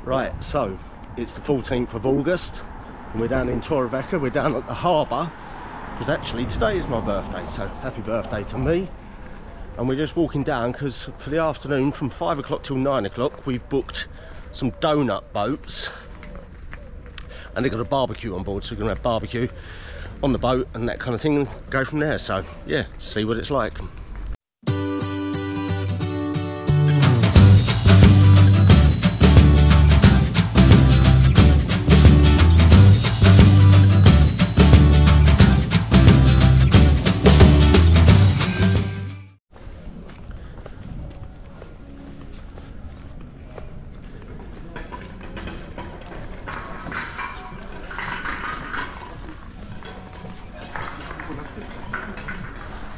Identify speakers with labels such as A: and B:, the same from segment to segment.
A: Right, so it's the 14th of August and we're down in Torrevieja. We're down at the harbour because actually today is my birthday, so happy birthday to me. And we're just walking down because for the afternoon from 5 o'clock till 9 o'clock we've booked some donut boats and they've got a barbecue on board, so we're going to have barbecue on the boat and that kind of thing and go from there. So yeah, see what it's like.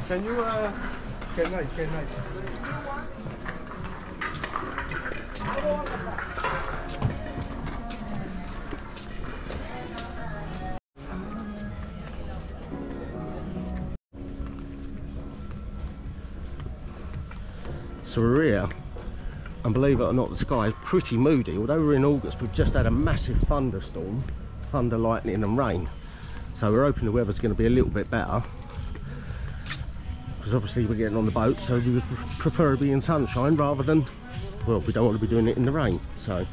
B: Can you, can I?
A: So we're here, and believe it or not, the sky is pretty moody. Although we're in August, we've just had a massive thunderstorm, thunder, lightning and rain. So we're hoping the weather's going to be a little bit better. Because obviously we're getting on the boat, so we would prefer to be in sunshine rather than, well, we don't want to be doing it in the rain, so.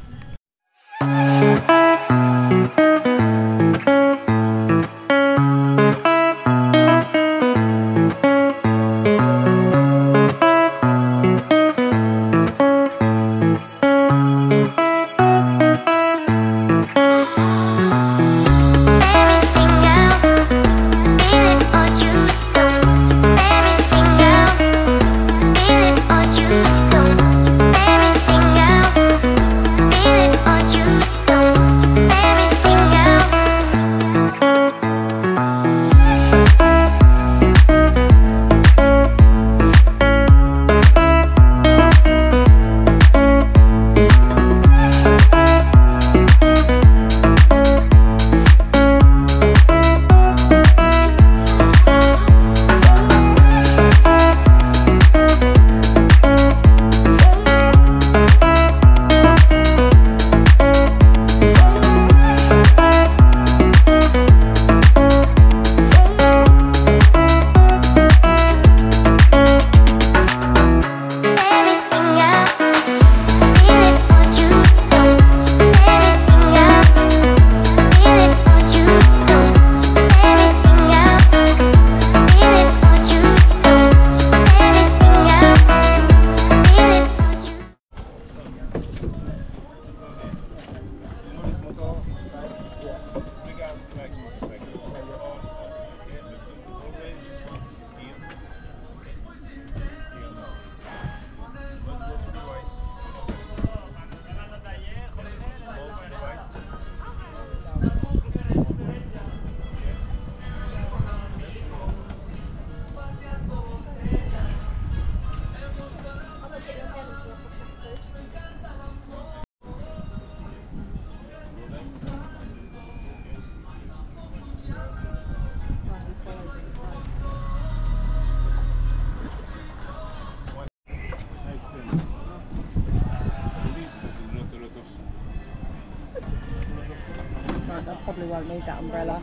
C: I probably won't need that umbrella.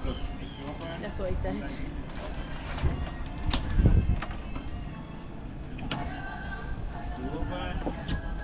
C: That's what he said.
D: Feeling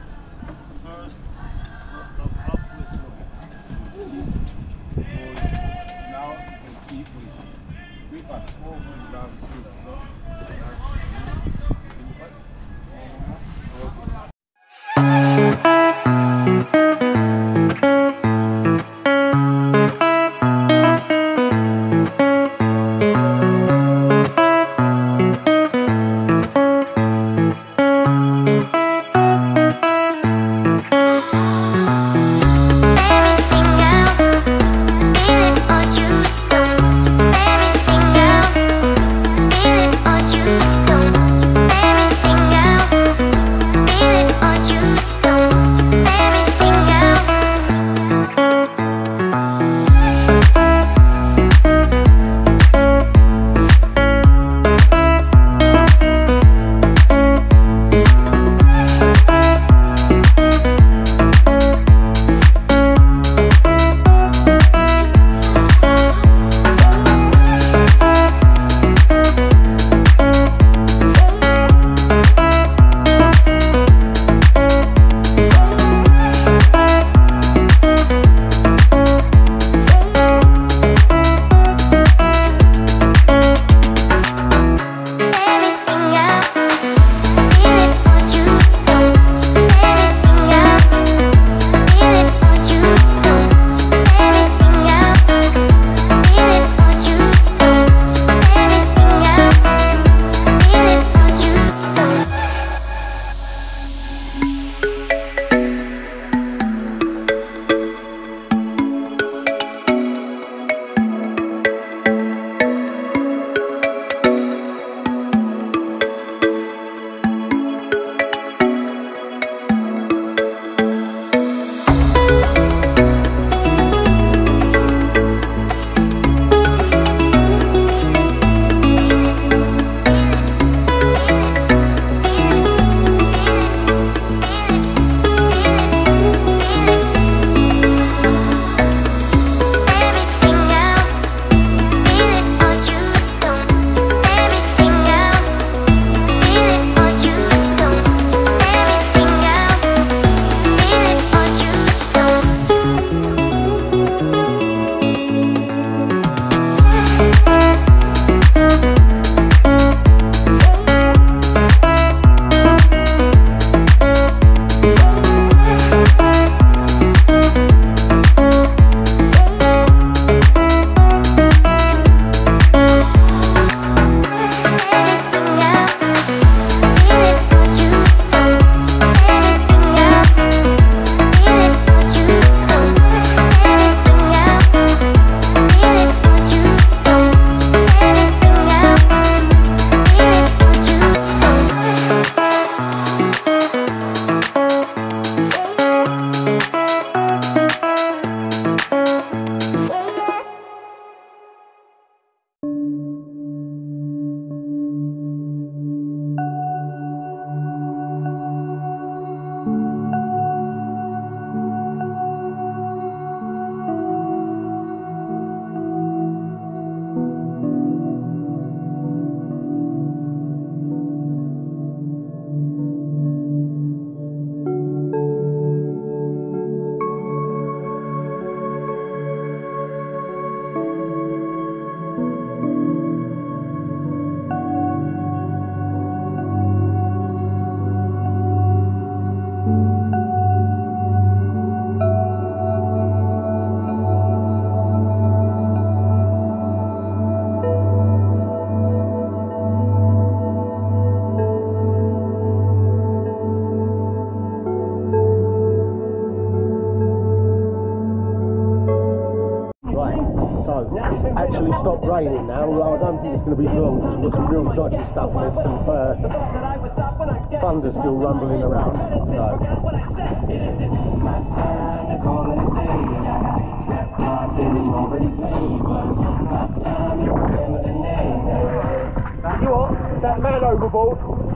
A: stopped raining now, although I don't think it's going to be long because we've got some real dodgy stuff and there's some thunder still rumbling around. So. You what? Is that man overboard?